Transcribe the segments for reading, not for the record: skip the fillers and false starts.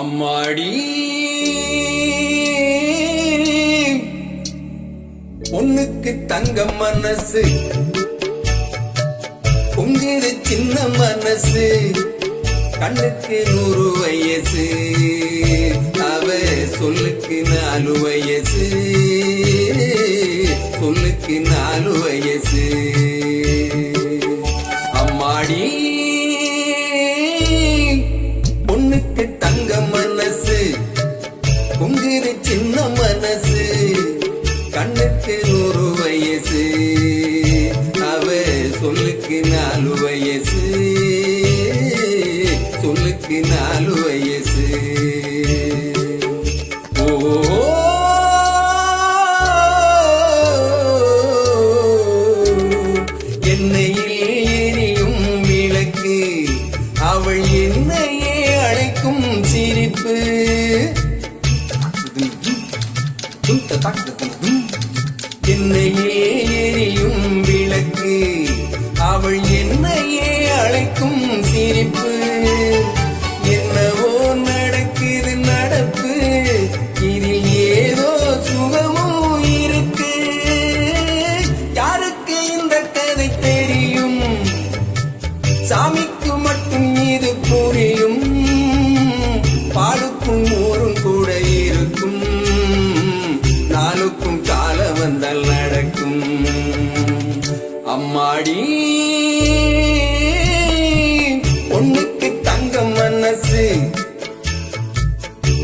அம்மாடி பொண்ணுக்கு தங்கம் மனசு, பொங்குது சின்ன மனசு, கண்ணுக்கு 100 வயசு, அவ சொல்லுக்கு 4 வயசு, சொல்லுக்கு 4 வயசு. அம்மாடி பொண்ணுக்கு தங்க மனசு, பொங்குது சின்ன மனசு, கண்ணுக்கு 100 வயசு, அவ சொல்லுக்கு 4 வயசு, சொல்லுக்கு 4 வயசு. என்னையில் எரியும் விளக்கு, அவள் என்னையே அழைக்கும் சிரிப்பு. என்னையே எரியும் விளக்கு, அவள் என்னையே அழைக்கும் சிரிப்பு. என்னவோ நடக்குது நடப்பு, இதில் ஏதோ சுகமும் இருக்கு. யாருக்கு இந்த கதை தெரியும்? சாமிக்கு மட்டும் இது புரியும். பாலுக்கும் ஊரும் கூட இருக்கும், நாளுக்கும் காலம் வந்தால் நடக்கும். அம்மாடி பொண்ணுக்கு தங்கம் மனசு,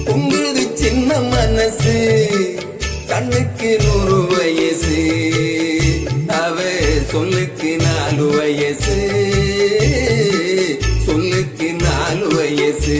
பொங்குது சின்ன மனசு, கண்ணுக்கு 100 வயசு, அவ சொல்லுக்கு 4 வயசு, சொல்லுக்கு 4 வயசு.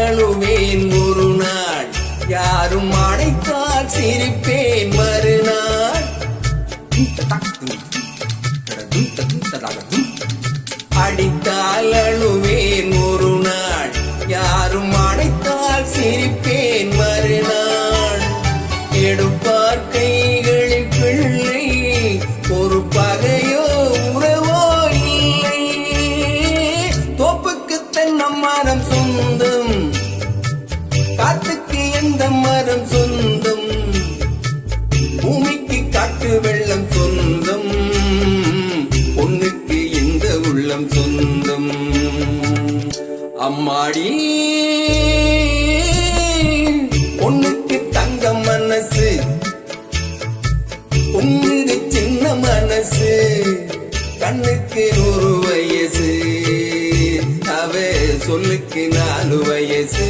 அழுவேன் ஒரு நாள், யாரும் அடைத்தால் சிரிப்பேன் மறுநாள். அடித்தால் அழுவேன் ஒரு நாள், யாரும் அடைத்தால் சிரிப்பேன் மறுநாள். எடுப்பார் கைகளில் பிள்ளை, ஒரு பகையோ உறவோ இல்லை. தோப்புக்கு தென்னை மரம் சொந்தம், காத்துக்கு எந்த மரம் சொந்தம், பூமிக்கு காட்டு வெள்ளம் சொந்தம், பொண்ணுக்கு எந்த உள்ளம் சொந்தம். அம்மாடி பொண்ணுக்கு தங்கம் மனசு, பொங்குது சின்ன மனசு, கண்ணுக்கு 100 வயசு, அவ சொல்லுக்கு 4 வயசு,